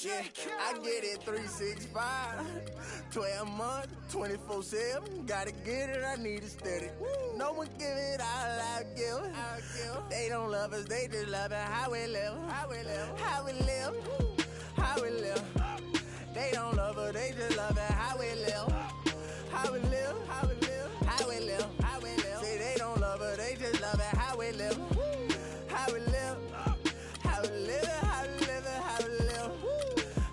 Yeah, I get it 365, 12 months, 24/7. Gotta get it, I need it steady. No one give it all I give. They don't love us, they just love it how we live. How we live. How we live. How we live. They don't love us, they just love it how we live. How we live. How we live. How we live. How we live. Say they don't love us, they just love it how we live. How we live. How we live. How we live. How we live. How we live.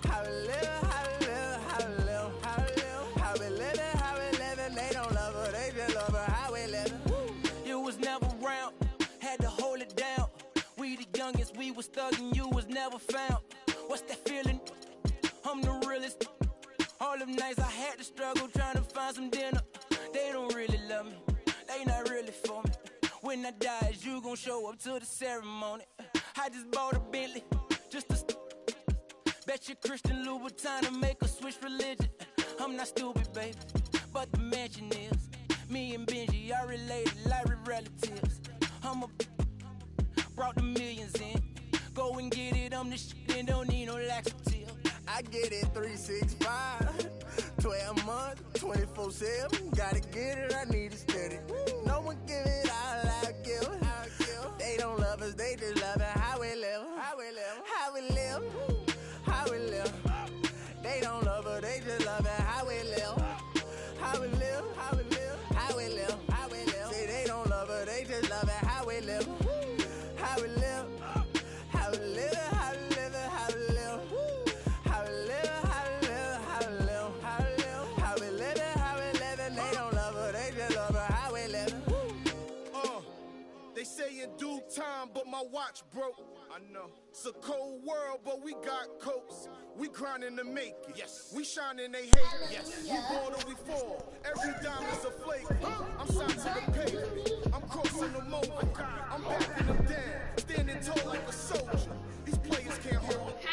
How we live. How we live. How we live. How we live. How we live. They don't love us, they just love it how we live. You was never around, had to hold it down. We the youngest, we was thuggin', you was never found. What's that feeling? I'm the realest. All them nights I had to struggle trying to find some dinner. They don't really love me, they not really for me. When I die, is you gon' show up to the ceremony? I just bought a Bentley, just to bet you Christian Louboutin to make a switch religion. I'm not stupid, baby, but the mansion is. Me and Benji are related like we're relatives. Brought the millions in. Go and get it, I'm the shit and don't need no laxative. I get it 365, 12 months, 24/7. Gotta get it, I need it steady. No one give it all I give. They don't love us, they just love it how we live. How we live. How we live. How we live. They don't love us, they just love it how we live. How we live. How we live. How we live. How we live. Say they don't love us, they just love it how we live. How we live. How we live. How we live. How we live. How we live. How we live. How we live. How we live. How we live. How we live. They don't love us, they just love it how we live. They say in due time, but my watch broke. I know. It's a cold world, but we got coats. We grinding to make it. Yes. We shining, they hate it. Yes. We bored or we fall. Every dime is a flake. I'm signed to the pavement. I'm crossing the moment. I'm backing them down. Standing tall like a soldier. These players can't hold it.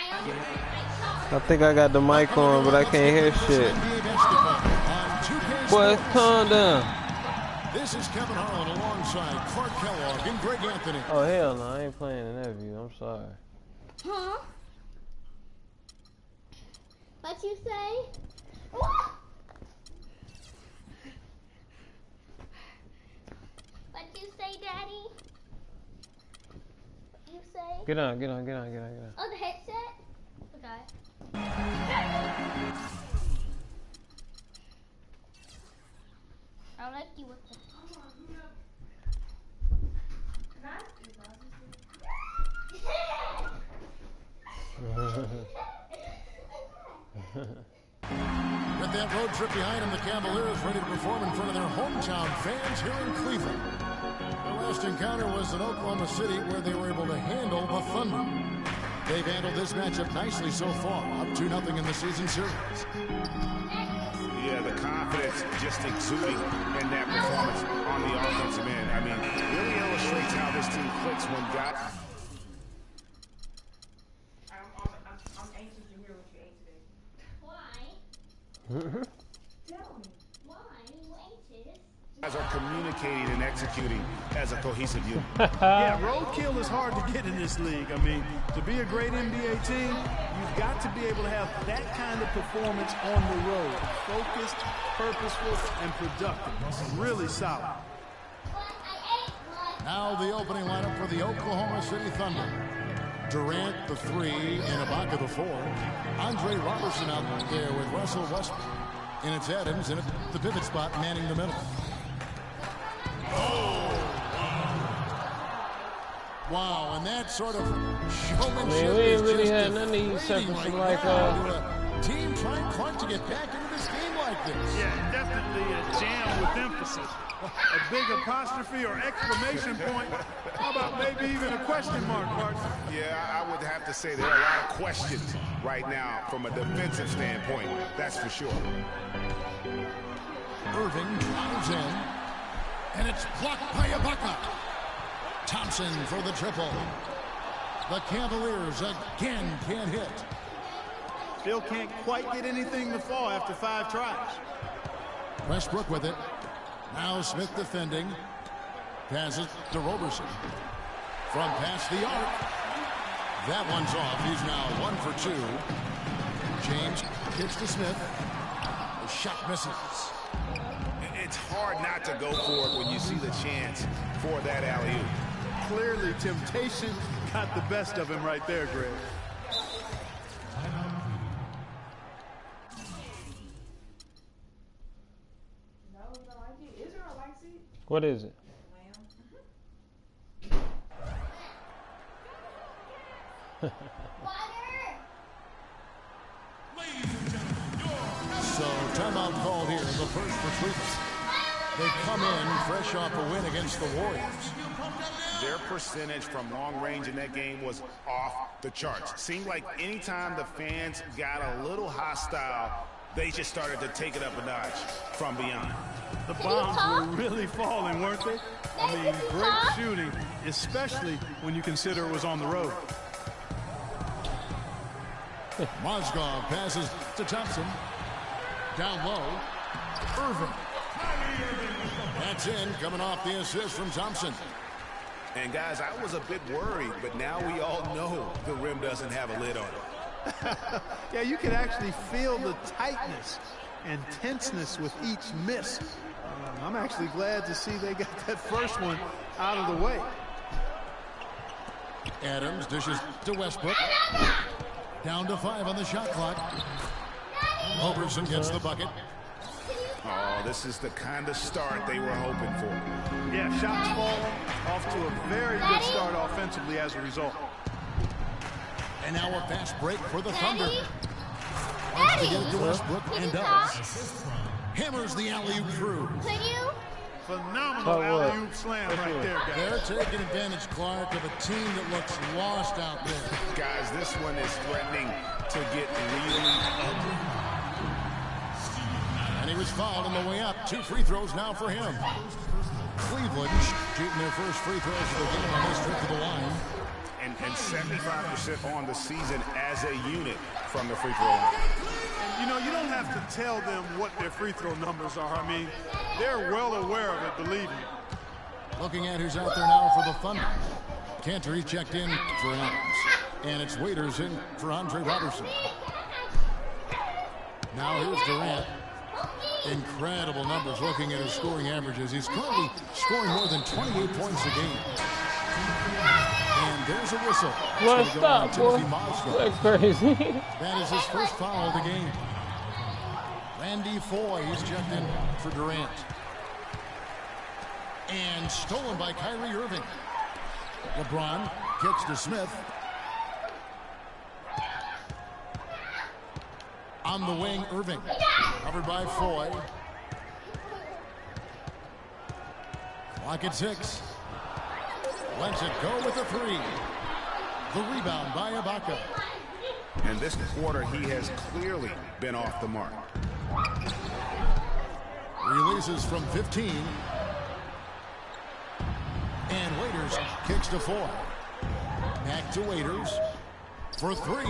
I think I got the mic on, but I can't hear shit. Boy, calm down. This is Kevin Harlan alongside Clark Kellogg and Greg Anthony. Oh, hell no, I ain't playing in that view. I'm sorry. Huh? What you say? What? What you say, Daddy? What you say? Get on. Oh, the headset? Okay. I like you with the... With that road trip behind them, the Cavaliers ready to perform in front of their hometown fans here in Cleveland. Their last encounter was in Oklahoma City, where they were able to handle the Thunder. They've handled this matchup nicely so far, up 2-0 in the season series. Yeah, the confidence just exuding in that performance on the offensive end. I mean, really illustrates how this team clicks when got. I'm anxious to hear what you ate today. Why? Tell me. Why? You anxious? Guys are communicating and executing as a cohesive unit. Yeah, roadkill is hard to get in this league. I mean, to be a great NBA team, you've got to be able to have that kind of performance on the road. Focused, purposeful, and productive. Really solid. Now the opening lineup for the Oklahoma City Thunder. Durant, the 3, and Ibaka, the 4. Andre Robertson out there with Russell Westbrook. And it's Adams in the pivot spot, manning the middle. Wow, and that sort of showmanship Man, we ain't really had just none of these surfaces right like now to a team trying Clark to get back into this game like this. Yeah, definitely a jam with emphasis. A big apostrophe or exclamation point. How about maybe even a question mark, Mark? Yeah, I would have to say there are a lot of questions right now from a defensive standpoint. That's for sure. Irving drives in, and it's blocked by Ibaka. Thompson for the triple. The Cavaliers again can't hit. Still can't quite get anything to fall after 5 tries. Westbrook with it. Now Smith defending. Passes to Roberson. From past the arc. That one's off. He's now 1 for 2. James kicks to Smith. The shot misses. It's hard not to go for it when you see the chance for that alley-oop. Clearly, temptation got the best of him right there, Greg. What is it? So timeout called here, the first for Cleveland. They come in fresh off a win against the Warriors. Their percentage from long range in that game was off the charts. Seemed like anytime the fans got a little hostile, they just started to take it up a notch from beyond. The bombs were really falling, weren't they? I mean, great shooting, especially when you consider it was on the road. Mozgov passes to Thompson. Down low, Irving. That's in, coming off the assist from Thompson. And guys, I was a bit worried, but now we all know the rim doesn't have a lid on it. Yeah, you can actually feel the tightness and tenseness with each miss. I'm actually glad to see they got that first one out of the way. Adams dishes to Westbrook. Down to 5 on the shot clock. Roberson gets the bucket. Oh, this is the kind of start they were hoping for. Yeah, shots fall off to a very good start offensively as a result. And now a fast break for the Thunder. Wants to get it to Westbrook and does. Hammers the alley-oop through. Phenomenal alley-oop slam right there, guys. They're taking advantage, Clark, of a team that looks lost out there. Guys, this one is threatening to get really ugly. And he was fouled on the way up. 2 free throws now for him. Cleveland shooting their first free throws of the game on this trip to the line. And 75% on the season as a unit from the free throw line. You know, you don't have to tell them what their free throw numbers are. I mean, they're well aware of it, believe me. Looking at who's out there now for the Thunder. Cantor, he checked in for Adams. And it's Waiters in for Andre Robertson. Now here's Durant. Incredible numbers looking at his scoring averages. He's currently scoring more than 28 points a game. And there's a whistle. What's up, boy? That's crazy. That is his first foul of the game. Randy Foy, he's checked in for Durant. And stolen by Kyrie Irving. LeBron kicks to Smith. On the wing, Irving. Covered by Foy. Clock at 6. Lets it go with a 3. The rebound by Ibaka. And this quarter, he has clearly been off the mark. Releases from 15. And Waiters kicks to 4. Back to Waiters for 3.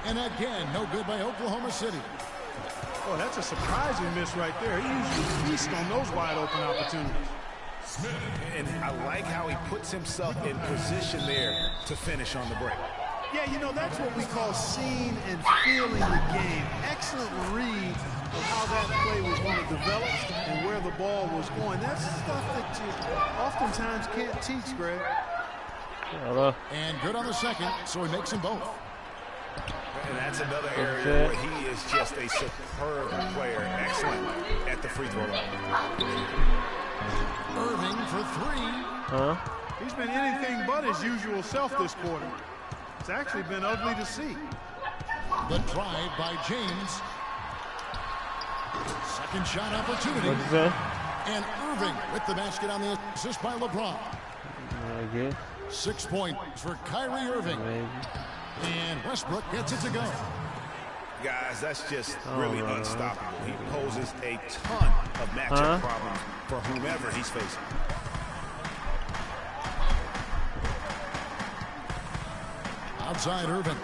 And again, no good by Oklahoma City. Oh, that's a surprising miss right there. He usually feasts on those wide open opportunities. And I like how he puts himself in position there to finish on the break. Yeah, you know, that's what we call seeing and feeling the game. Excellent read of how that play was going to develop and where the ball was going. That's stuff that you oftentimes can't teach, Greg. And good on the second, so he makes them both. And that's another area where he is just a superb player. Excellent at the free throw line. Irving for 3. He's been anything but his usual self this quarter. It's actually been ugly to see. The drive by James. Second shot opportunity. And Irving with the basket on the assist by LeBron. 6 points for Kyrie Irving. And Westbrook gets it to go. Guys, that's just really unstoppable. He poses a ton of matchup problems for whomever he's facing. Outside Irving.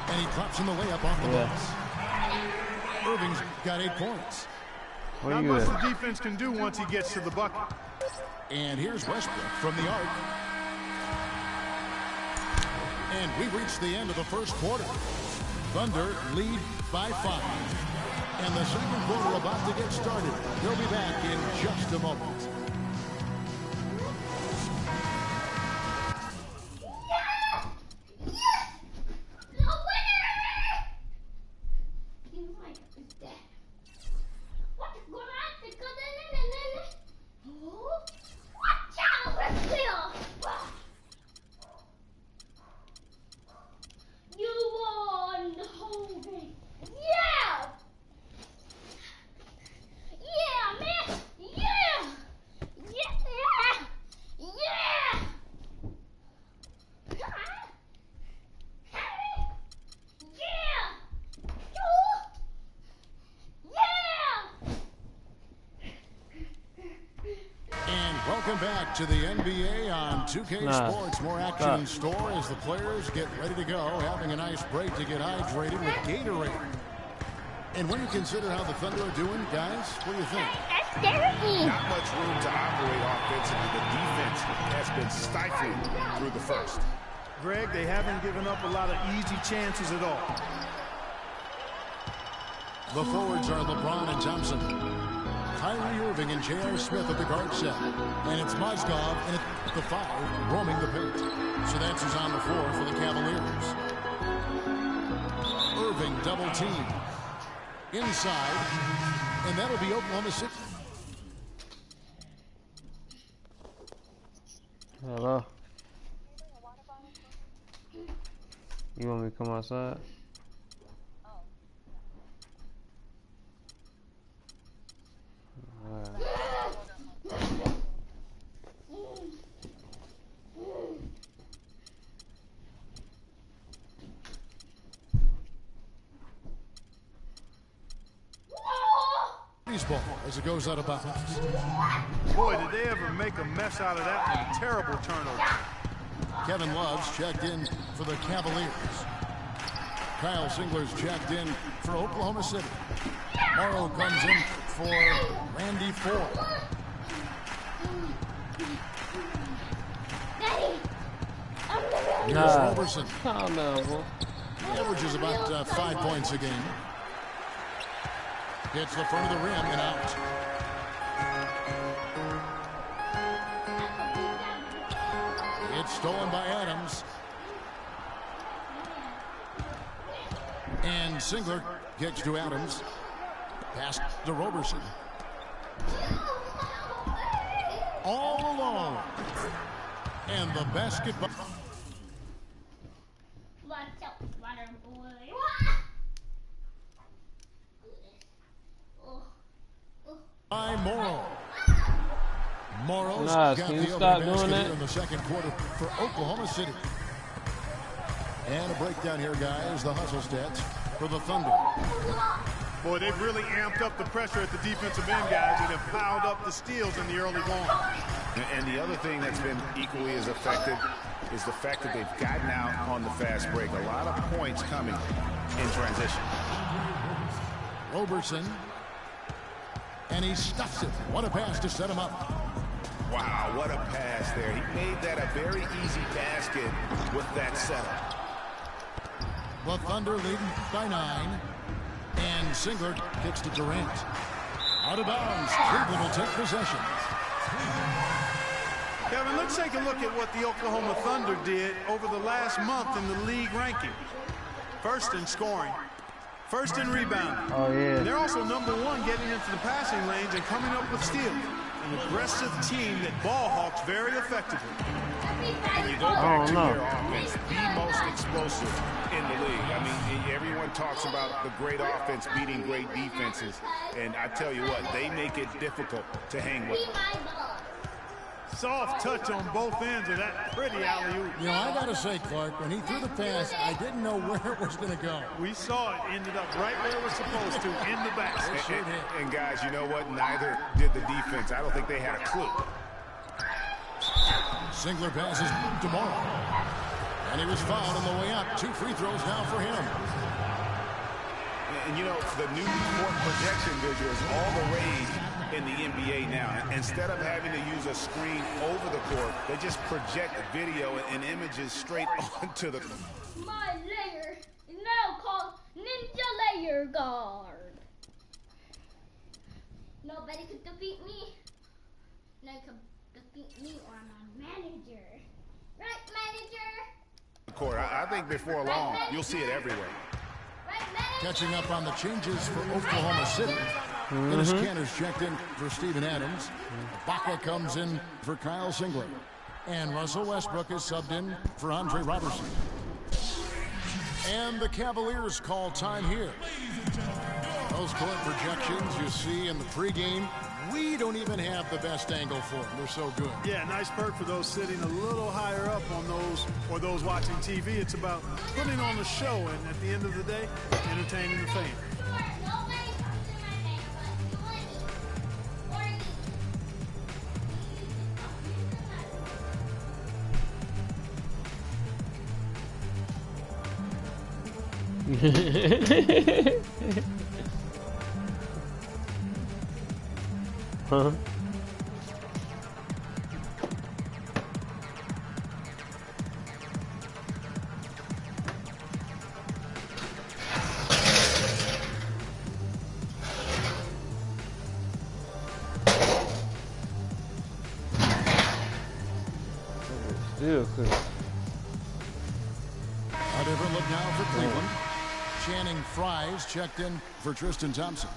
And he drops in the layup off the bounce. Irving's got 8 points. Not much the defense can do once he gets to the bucket. And here's Westbrook from the arc. And we've reached the end of the first quarter. Thunder lead by 5. And the second quarter about to get started. They'll be back in just a moment. Welcome back to the NBA on 2K Sports. More action in store as the players get ready to go, having a nice break to get hydrated with Gatorade. And when you consider how the Thunder are doing, guys, what do you think? Not much room to operate offensively. The defense has been stifling through the first. Greg, they haven't given up a lot of easy chances at all. The forwards are LeBron and Thompson. Kyrie Irving and J.R. Smith at the guard set. And it's Mozgov and at the 5 roaming the paint. So that's who's on the floor for the Cavaliers. Irving double team. Inside. And that'll be Oklahoma City. Hello. You want me to come outside? Ball as it goes out of bounds. Boy, did they ever make a mess out of that one. Terrible turnover. Kevin Love's checked in for the Cavaliers. Kyle Singler's checked in for Oklahoma City. Morrow comes in for Randy Ford. Here's Roberson. Oh, no, boy. He averages about 5 points a game. Hits the front of the rim and out. It's stolen by Adams. And Singler gets to Adams. Pass to Roberson. All alone. And the basketball. By Morrow. Morrow's got the opening basket here in the second quarter for Oklahoma City. And a breakdown here, guys. The hustle stats for the Thunder. Boy, they've really amped up the pressure at the defensive end, guys, and have piled up the steals in the early going. And the other thing that's been equally as effective is the fact that they've gotten out on the fast break. A lot of points coming in transition. Roberson. And he stuffs it. What a pass to set him up. Wow, what a pass there. He made that a very easy basket with that setup. The Thunder leading by 9. And Singler kicks to Durant. Out of bounds. Cleveland will take possession. Kevin, let's take a look at what the Oklahoma Thunder did over the last month in the league ranking. First in scoring. First in rebounding. Oh, yeah. And they're also #1 getting into the passing lanes and coming up with steals. An aggressive team that ball hawks very effectively. And you go back to their offense, the most explosive in the league. I mean, everyone talks about the great offense beating great defenses. And I tell you what, they make it difficult to hang with. Soft touch on both ends of that pretty alley-oop. You know, I got to say, Clark, when he threw the pass, I didn't know where it was going to go. We saw it ended up right where it was supposed to, in the basket. And guys, you know what? Neither did the defense. I don't think they had a clue. Singler passes to Morrow. And he was fouled on the way up. 2 free throws now for him. And you know, the new court projection visuals, all the rage in the NBA now. Instead of having to use a screen over the court, they just project video and images straight onto the court. My layer is now called Ninja Layer Guard. Nobody could defeat me. No one could defeat me or I'm a manager. Right, manager? Court. I think before long, you'll see it everywhere. Right, manager? Catching up on the changes for Oklahoma City. Dennis Cantor's checked in for Steven Adams. Baca comes in for Kyle Singler. And Russell Westbrook is subbed in for Andre Robertson. And the Cavaliers call time here. Those court projections you see in the pregame, we don't even have the best angle for them. They're so good. Yeah, nice perk for those sitting a little higher up on those or those watching TV. It's about putting on the show and at the end of the day, entertaining the fans. Huh? Still could. A different look now for Cleveland. Channing Fries checked in for Tristan Thompson.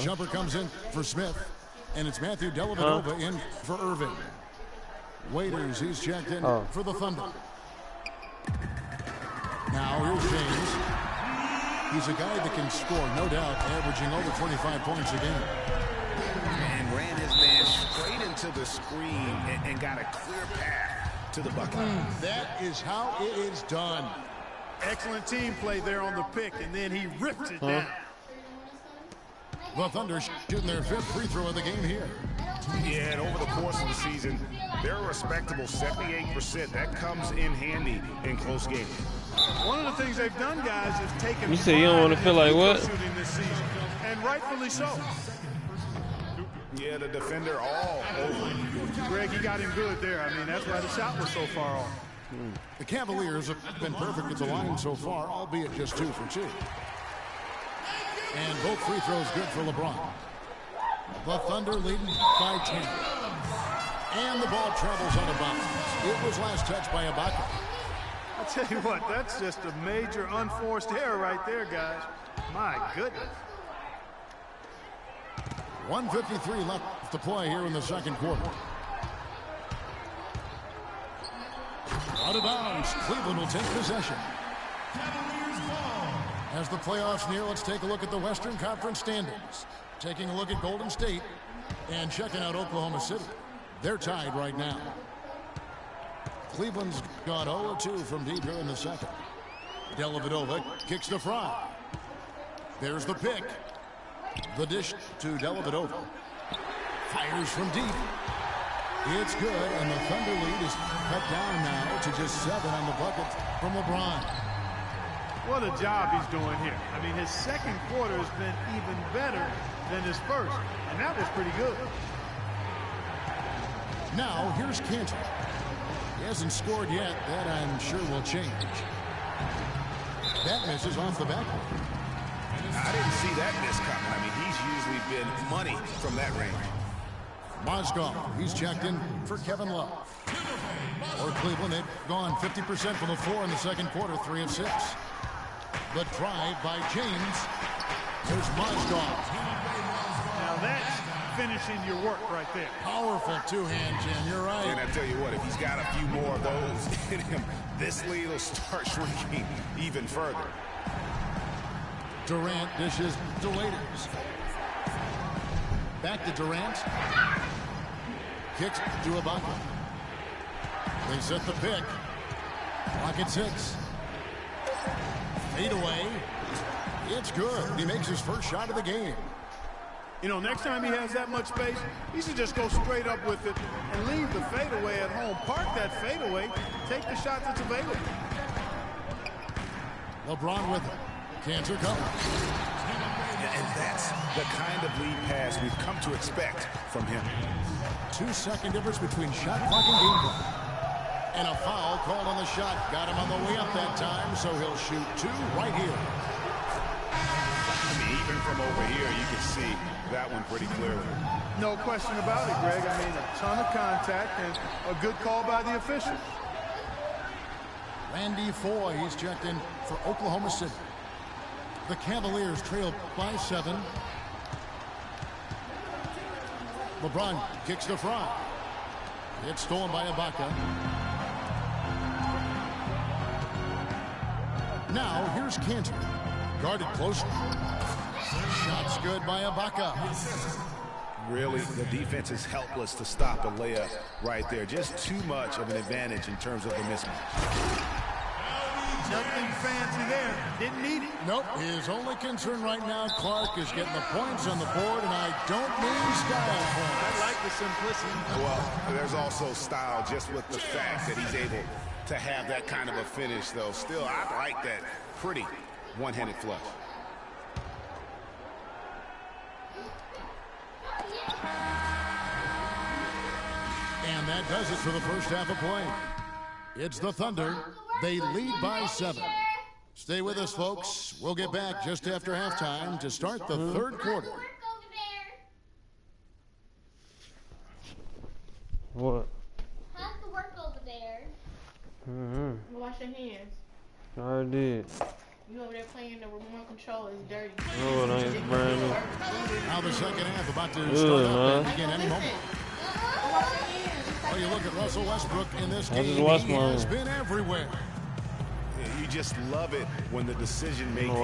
Jumper comes in for Smith. And it's Matthew Dellavedova in for Irving. Waiters, he's checked in for the Thunder. Now here's James. He's a guy that can score, no doubt, averaging over 25 points a game. And ran his man straight into the screen and got a clear path to the bucket. That is how it is done. Excellent team play there on the pick, and then he ripped it down. The Thunder shooting their 5th free throw of the game here. Yeah, and over the course of the season, they're a respectable 78%. That comes in handy in close games. One of the things they've done, guys, is taken. You say you don't want to feel like what? Shooting this season, and rightfully so. Yeah, the defender all over. Greg, he got him good there. I mean, that's why the shot was so far off. The Cavaliers have been perfect at the line so far, albeit just 2 for 2. And both free throws good for LeBron. The Thunder leading by 10. And the ball travels out of bounds. It was last touched by Ibaka. I'll tell you what, that's just a major unforced error right there, guys. My goodness. 1:53 left to play here in the second quarter. Out of bounds, Cleveland will take possession. As the playoffs near, let's take a look at the Western Conference standings. Taking a look at Golden State and checking out Oklahoma City. They're tied right now. Cleveland's gone 0-2 from deep here in the second. Dellavedova kicks to Fry. There's the pick. The dish to Dellavedova. Fires from deep. It's good, and the Thunder lead is cut down now to just 7 on the bucket from LeBron. What a job he's doing here. I mean, his second quarter has been even better than his first, and that was pretty good. Now, here's Cantor. He hasn't scored yet. That, I'm sure, will change. That misses off the backboard. I didn't see that miss coming. I mean, he's usually been money from that range. Mozgov, he's checked in for Kevin Love. For Cleveland, they've gone 50% from the floor in the second quarter, 3 of 6. The drive by James. There's Mozgov. Now that's finishing your work right there. Powerful two-hand, Jim. You're right. And I tell you what, if he's got a few more of those in him, this lead will start shrinking even further. Durant dishes to Waiters. Back to Durant. Kicks to Ibaka. They set the pick. Clock at 6. Fade away. It's good. He makes his first shot of the game. You know, next time he has that much space, he should just go straight up with it and leave the fadeaway at home. Park that fadeaway. Take the shot that's available. LeBron with it. Cantor comes. And that's the kind of lead pass we've come to expect from him. 2-second difference between shot clock and game clock. And a foul called on the shot. Got him on the way up that time, so he'll shoot 2 right here. I mean, even from over here, you can see that one pretty clearly. No question about it, Greg. I mean, a ton of contact and a good call by the official. Randy Foy, he's checked in for Oklahoma City. The Cavaliers trail by 7. LeBron kicks to Fry. It's stolen by Ibaka. Now here's Cantor. Guarded close. Shots good by Ibaka. Really, the defense is helpless to stop a layup right there. Just too much of an advantage in terms of the mismatch. Nothing fancy there. Didn't need it. Nope. His only concern right now, Clark, is getting the points on the board, and I don't mean style points. I like the simplicity. Well, there's also style just with the fact that he's able to have that kind of a finish, though. Still, I like that pretty one-handed flush. And that does it for the first half of play. It's the Thunder. They lead by 7. Stay with us, folks. We'll get back just after halftime to start the third quarter. What? How's the work over there? Wash your hands. I already did. You over there playing the remote control is dirty. Oh, it ain't brand new. Now the second half about to start up and begin any moment. Well, you look at Russell Westbrook in this game, he has been everywhere. Yeah, you just love it when the decision-making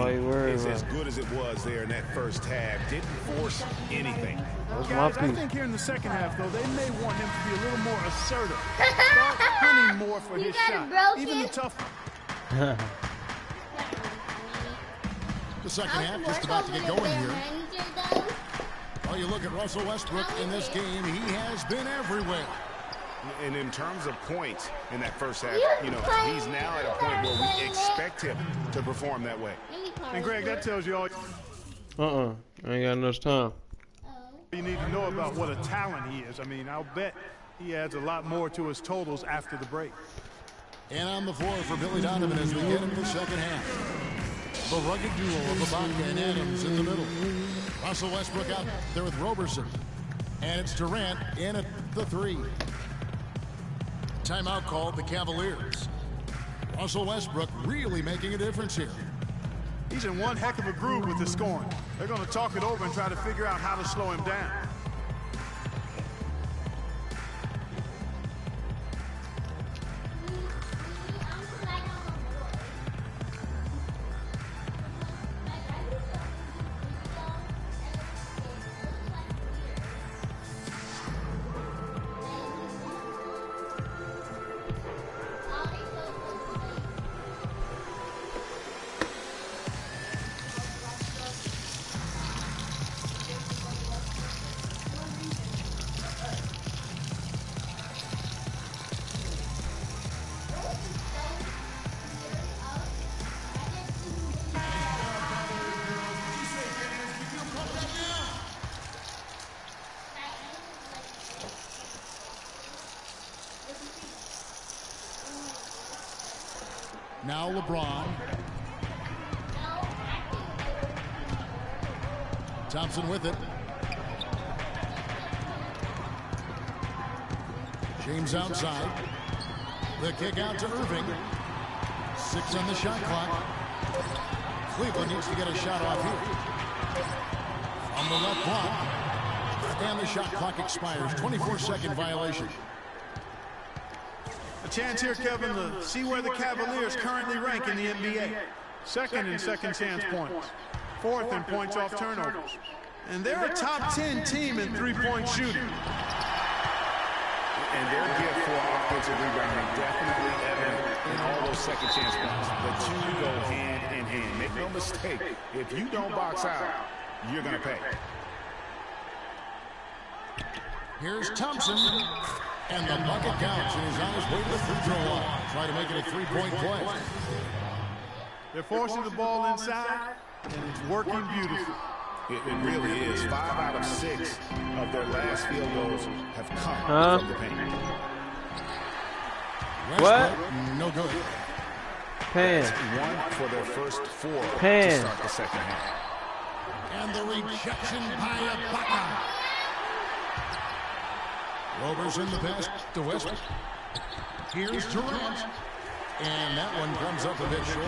is as good as it was there in that first half. Didn't force anything. Guys, I think here in the second half, though, they may want him to be a little more assertive. Start hunting more for his shot. Even the tough. The second half just about to get going here. Well, you look at Russell Westbrook in this game, he has been everywhere. And in terms of points in that first half, you know, he's now at a point where we expect him to perform that way. And Greg, that tells you all I ain't got enough time. you need to know about what a talent he is. I mean, I'll bet he adds a lot more to his totals after the break. And on the floor for Billy Donovan as we get into the second half. The rugged duo of Ibaka and Adams in the middle. Russell Westbrook out there with Roberson. And it's Durant in at the 3. Timeout called the Cavaliers. Russell Westbrook really making a difference here. He's in one heck of a groove with the scoring. They're going to talk it over and try to figure out how to slow him down. Now LeBron. Thompson with it. James outside. The kick out to Irving. 6 on the shot clock. Cleveland needs to get a shot off here. On the left block. And the shot clock expires. 24-second violation. A chance here, Kevin, to see where the Cavaliers currently rank in the NBA. Second in second chance points. 4th in points off turnovers. And they're a top 10 team in three-point shooting. And their gift for offensive rebounding definitely evident in all those second chance points. The two go hand in hand. Make no mistake, if you don't box out, you're going to pay. Here's Thompson. And the bucket counts, and he's on his way to the free throw line. Try to make it a three-point play. They're forcing the ball inside, and it's working beautifully. It really is. 5 out of 6 of their last field goals have come from the paint. What? No good. Pan. That's 1 for their first 4 to Pan. start the second half. And the rejection by Ibaka. Roberson the pass to Westbrook. Here's Durant. And that one comes up a bit short.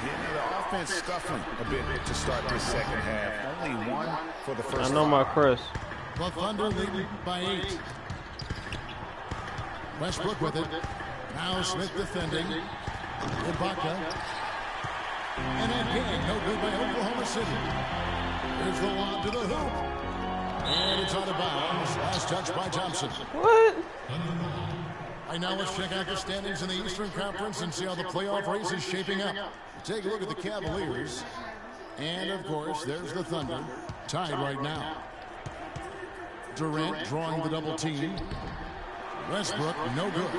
Yeah, the offense scuffling a bit to start this second half. Only 1 for the first I know my 5. Chris. The Thunder lead by 8. Westbrook with it. Now Smith defending. Ibaka. And again, no good by Oklahoma City. Here's the lob to the hoop. And it's out of bounds. Last touch by Thompson. What? Right now, let's check out the standings in the Eastern Conference and see how the playoff race is shaping up. Take a look at the Cavaliers. And, of course, there's the Thunder, tied right now. Durant drawing the double team. Westbrook, no good.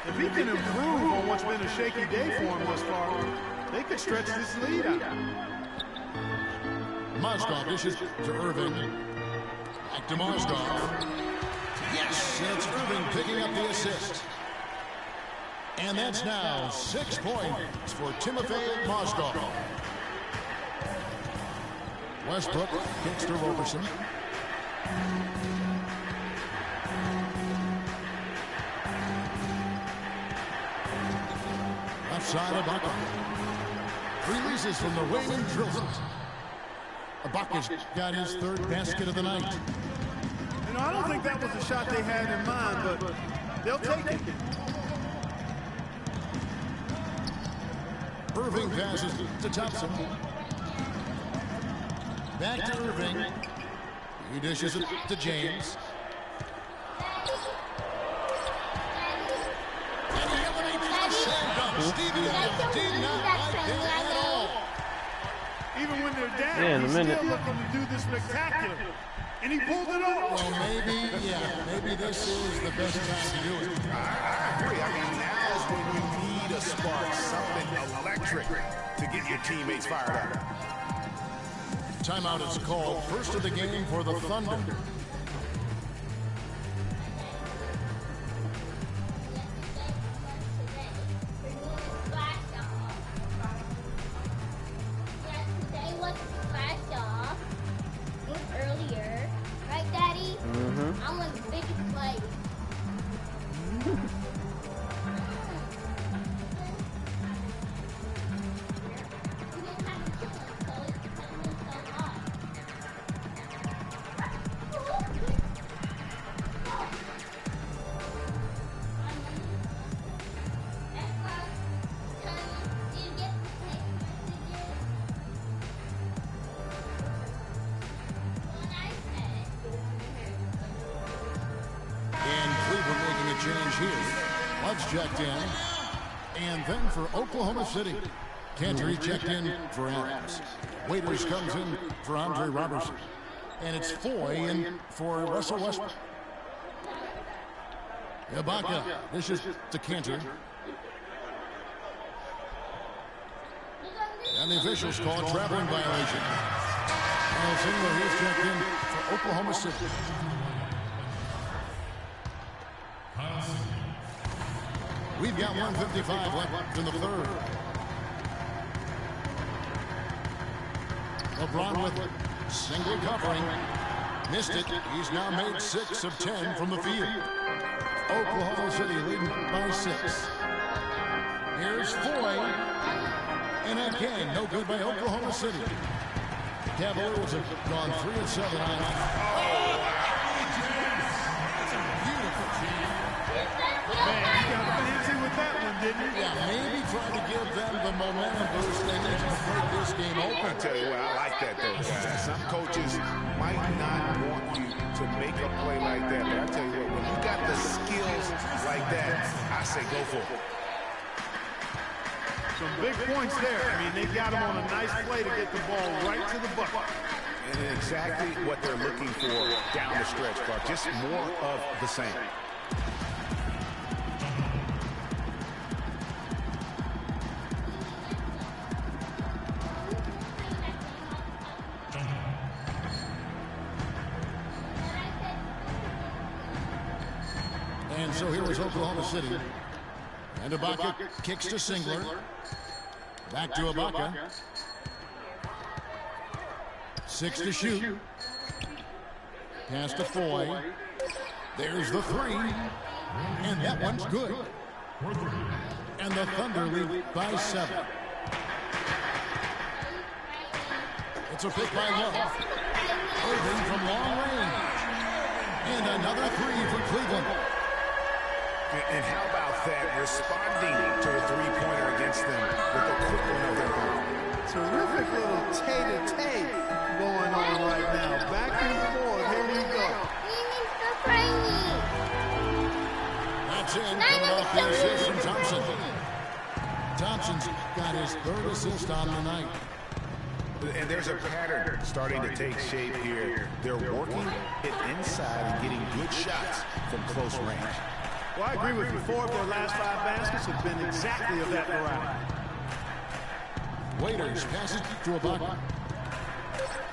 If he can improve on what's been a shaky day for him thus far, they could stretch this lead out. Mozgov dishes to Irving. Back to Mozgov. Yes, it's Irving picking up the assist. And that's now 6 points for Timothy Mozgov. Westbrook kicks to Roberson. Left side, Ibaka. Releases from the wing and drills it. Ibaka's got his 3rd basket of the night. You know, I don't think that was the shot they had in mind, but they'll take it. Irving passes to Thompson. Back to Irving. He dishes it to James. And he eliminates the slam dunk. Stevie Adams did not like that at all. Even when they're down, Yeah, in a he's minute. still looking to do this spectacular. And he pulled it off. Well, maybe this is the best time to do it. I agree. I mean, now is when you need a spark, something electric to get your teammates fired up. Timeout is called. First of the game for the Thunder. Today was flash off. It was earlier. Right, Daddy? Mm-hmm. I want the biggest play. And Cleveland making a change here. Love's checked in. And then for Oklahoma City, Cantor checked in for Adams. Waiters comes in for Andre Robertson. And it's Foy in for Russell Westbrook. Ibaka, this is to Cantor. And the officials call a traveling violation. And Singler is checked in for Oklahoma City. We've got 1:55 left in the 3rd. LeBron with single covering. Missed it. He's now made 6 of 10 from the field. Oklahoma City leading by 6. Here's Foy. And again, no good by Oklahoma City. Cavaliers have gone 3 of 7 on that. That's a beautiful jam. Man, he got fancy with that one, didn't he? Yeah, maybe try to give them the momentum boost they need to break this game open. I tell you what, I like that though, guys. Some coaches might not want you to make a play like that, but I tell you what, when you got the skills like that, I say go for it. Some big points there. I mean, they got him on a nice play to get the ball right to the bucket. And exactly what they're looking for down the stretch, Clark. Just more of the same. so here is Oklahoma City. And Ibaka kicks to Singler. Back to Ibaka. 6 to shoot. Pass to Foy. There's the 3. And that one's good. And the Thunder lead by 7. It's a pick by Love. Irving from long range. And another 3 for Cleveland. And how about that? Responding to a three-pointer against them with a quick one of their own. Terrific little tay-to-tay going on right now. Back and forth. Here we go. That's in. Coming off the assist from Thompson. Thompson's got his 3rd assist on the night. And there's a pattern starting to take shape here. They're working it inside and getting good shots from close range. Well, I agree with you. 4 of their last 5 baskets have been exactly of that variety. Waiters passes to Ibaka.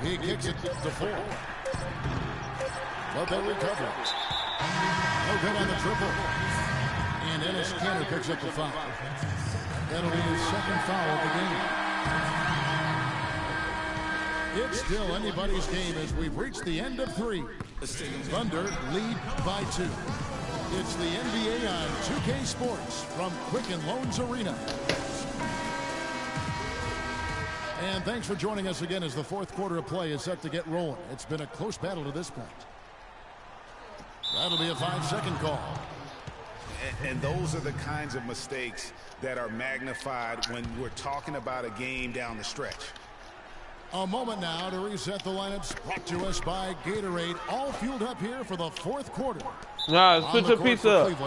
He kicks it to 4. But they recover. No good on the triple. And Ennis Kanter picks up the foul. That'll be his 2nd foul of the game. It's still anybody's game as we've reached the end of 3. Thunder lead by 2. It's the NBA on 2K Sports from Quicken Loans Arena. And thanks for joining us again as the 4th quarter of play is set to get rolling. It's been a close battle to this point. That'll be a 5-second call. And those are the kinds of mistakes that are magnified when we're talking about a game down the stretch. A moment now to reset the lineups, brought to us by Gatorade, all fueled up here for the 4th quarter. Nah, switch your pizza up.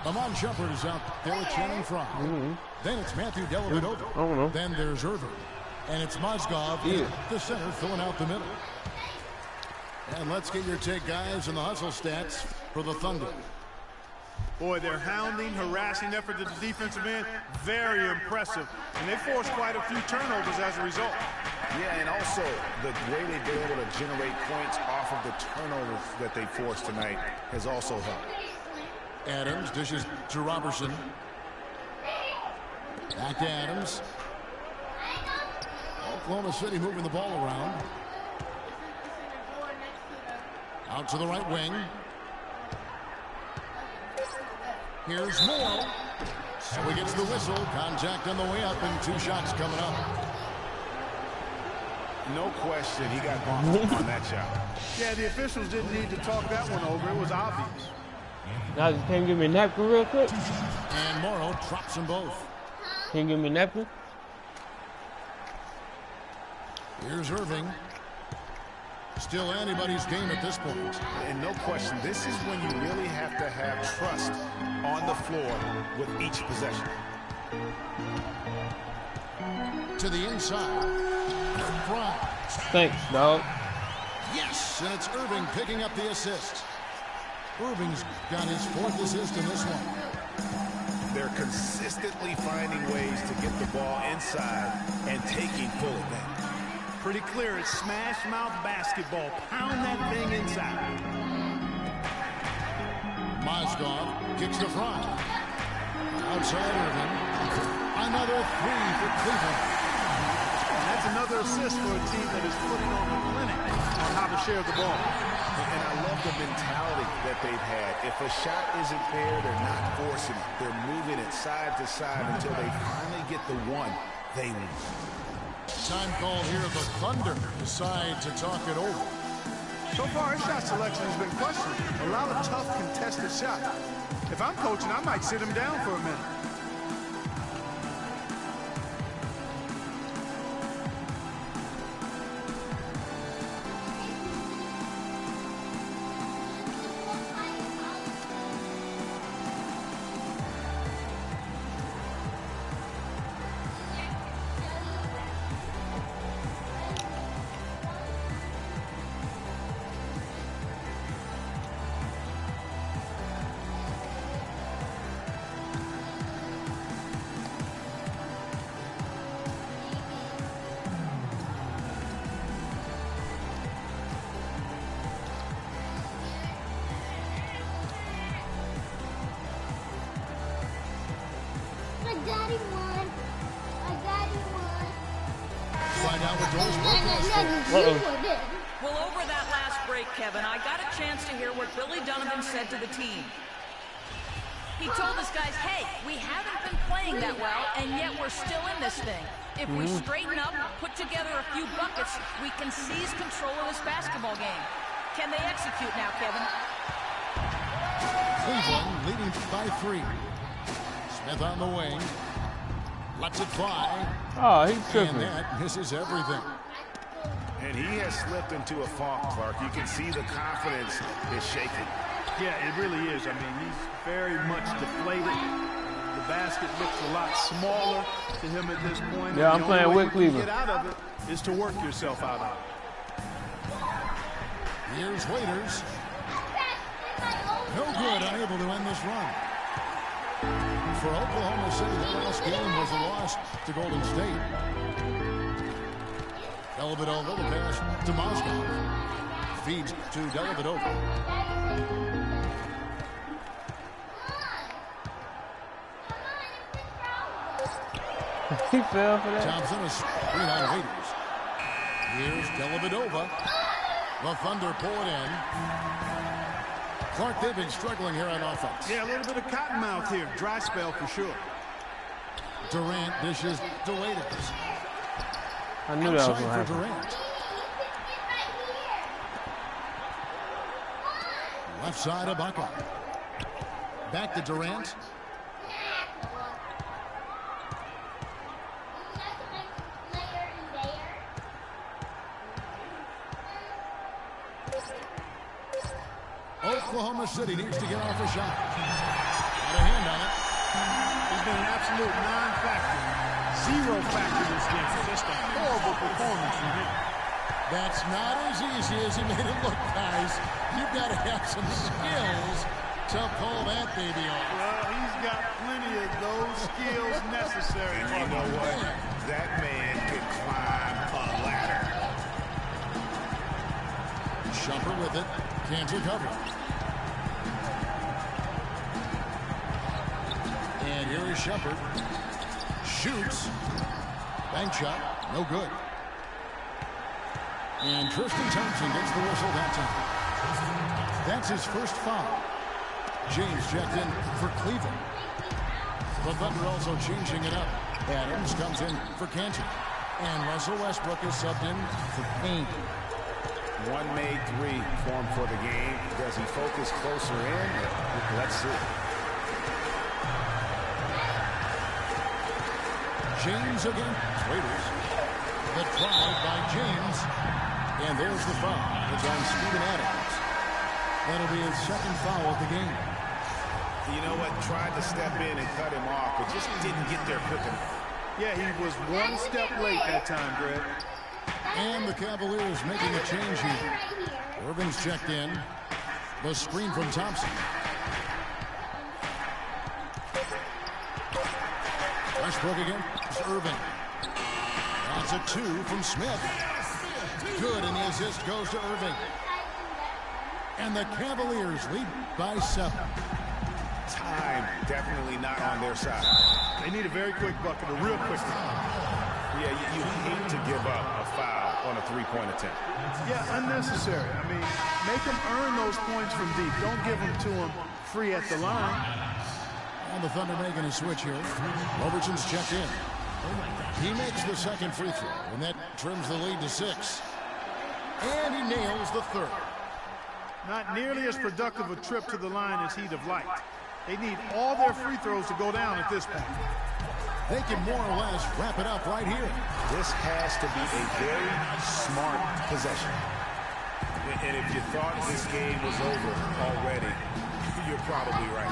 Amon Shumpert is out there with Channing Frye. Then it's Matthew Dellavedova. Then there's Irving. And it's Mozgov, the center, filling out the middle. And let's get your take, guys, on the hustle stats for the Thunder. Boy, their hounding, harassing effort at the defensive end, very impressive. And they forced quite a few turnovers as a result. Yeah, and also the way they've been able to generate points off of the turnovers that they forced tonight has also helped. Adams dishes to Robertson. Back to Adams. Oklahoma City moving the ball around. Out to the right wing. Here's Moore. So he gets the whistle. Contact on the way up and 2 shots coming up. No question, he got bumped on that shot. Yeah, the officials didn't need to talk that one over. It was obvious. Now, you can't give me a napkin real quick? And Morrow drops them both. Can you give me a napkin? Here's Irving. Still anybody's game at this point. And no question, this is when you really have to have trust on the floor with each possession. To the inside. Frye. Thanks, dog. Yes, and it's Irving picking up the assist. Irving's got his 4th assist in this one. They're consistently finding ways to get the ball inside and taking full advantage. Pretty clear, it's smash mouth basketball. Pound that thing inside. Mozgov kicks to Frye. Outside Irving. Another 3 for Cleveland. And that's another assist for a team that is putting on a clinic on how to share the ball. And I love the mentality that they've had. If a shot isn't there, they're not forcing it. They're moving it side to side until they finally get the one they win. Time call here. The Thunder decide to talk it over. So far, his shot selection has been questioned. A lot of tough, contested shots. If I'm coaching, I might sit him down for a minute. Outdoors Broadcast scores. Well, over that last break, Kevin, I got a chance to hear what Billy Donovan said to the team. He told his guys, hey, we haven't been playing that well, and yet we're still in this thing. If we straighten up, put together a few buckets, we can seize control of this basketball game. Can they execute now, Kevin? Cleveland leading by 3. Smith on the wing. Lets it fly. Oh, he's tripping. And that misses everything. And he has slipped into a funk, Clark. You can see the confidence is shaking. Yeah, it really is. I mean, he's very much deflated. The basket looks a lot smaller to him at this point. Yeah, I'm playing with Cleveland. The only way you can get out of it is to work yourself out of it. Here's Waiters. No good, unable to end this run. For Oklahoma City, the last game was a loss to Golden State. Dellavedova, the pass to Moscow. Feeds to Dellavedova. He fell for that. Thompson is screen on Waiters. Here's Dellavedova. The Thunder pull it in. Clark, they've been struggling here on offense. Yeah, a little bit of cottonmouth here. Dry spell for sure. Durant dishes to Waiters. I knew that was going to happen. Durant. Left side of Ibaka. Back to Durant. Oklahoma City needs to get off a shot. Got a hand on it. He's been an absolute non-factor. Zero factor this game. Just a horrible performance from him. That's not as easy as he made it look, guys. You've got to have some skills to pull that baby off. Well, he's got plenty of those skills necessary. And you know what? That man can climb a ladder. Shumpert with it. Can't recover. And here is Shumpert. Shoots. Bank shot. No good. And Tristan Thompson gets the whistle that time. That's his first foul. James checked in for Cleveland. The Thunder also changing it up. Adams comes in for Cantor. And Russell Westbrook is subbed in for Payne. One made 3 formed for the game. Does he focus closer in? Let's see. James again. Waiters. The drive by James. And there's the foul. It's on Steven Adams. That'll be his second foul of the game. You know what? Tried to step in and cut him off, but just didn't get there quick enough. Yeah, he was one step late that time, Greg. And the Cavaliers making a change here. Irvin's checked in. The screen from Thompson. Westbrook again. It's Irvin. That's a 2 from Smith. Good, and the assist goes to Irving. And the Cavaliers lead by 7. Time definitely not on their side. They need a very quick bucket, a real quick one. Yeah, you hate to give up a foul on a 3-point attempt. Yeah, unnecessary. I mean, make them earn those points from deep. Don't give them to them free at the line. And the Thunder making a switch here. Robertson's checked in. He makes the second free throw, and that trims the lead to 6. And he nails the third. Not nearly as productive a trip to the line as he'd have liked. They need all their free throws to go down at this point. They can more or less wrap it up right here. This has to be a very smart possession. And if you thought this game was over already, you're probably right.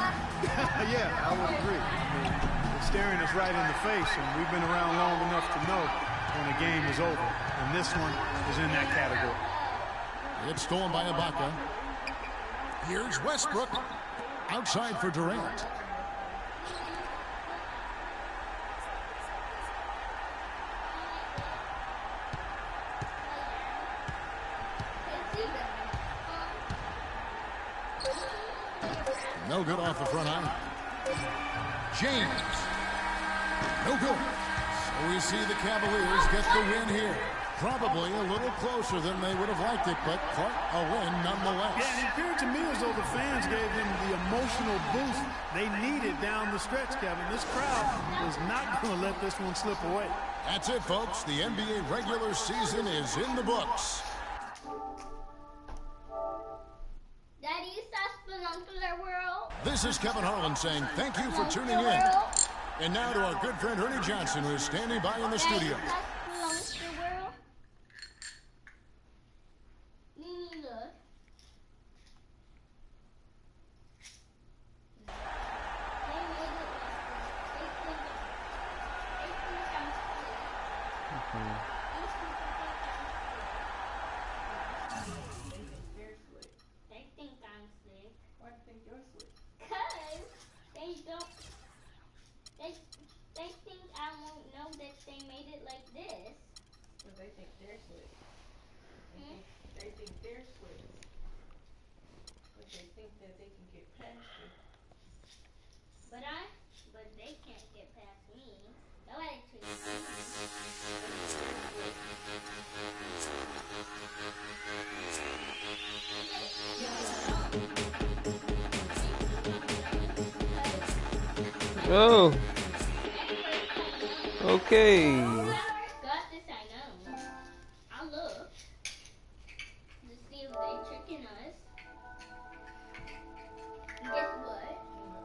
Yeah, I would agree. I mean, it's staring us right in the face, and we've been around long enough to know when a game is over. And this one is in that category. It's stolen by Ibaka. Here's Westbrook. Outside for Durant. No good off the front line. James. No good. So we see the Cavaliers get the win here. Probably a little closer than they would have liked it, but caught a win nonetheless. Yeah, and it appeared to me as though the fans gave them the emotional boost they needed down the stretch, Kevin. This crowd was not going to let this one slip away. That's it, folks. The NBA regular season is in the books. Daddy, is that Speluncular World? This is Kevin Harlan saying thank you for tuning in. And now to our good friend Ernie Johnson, who is standing by in the studio. But they can't get past me. Nobody Oh. Okay.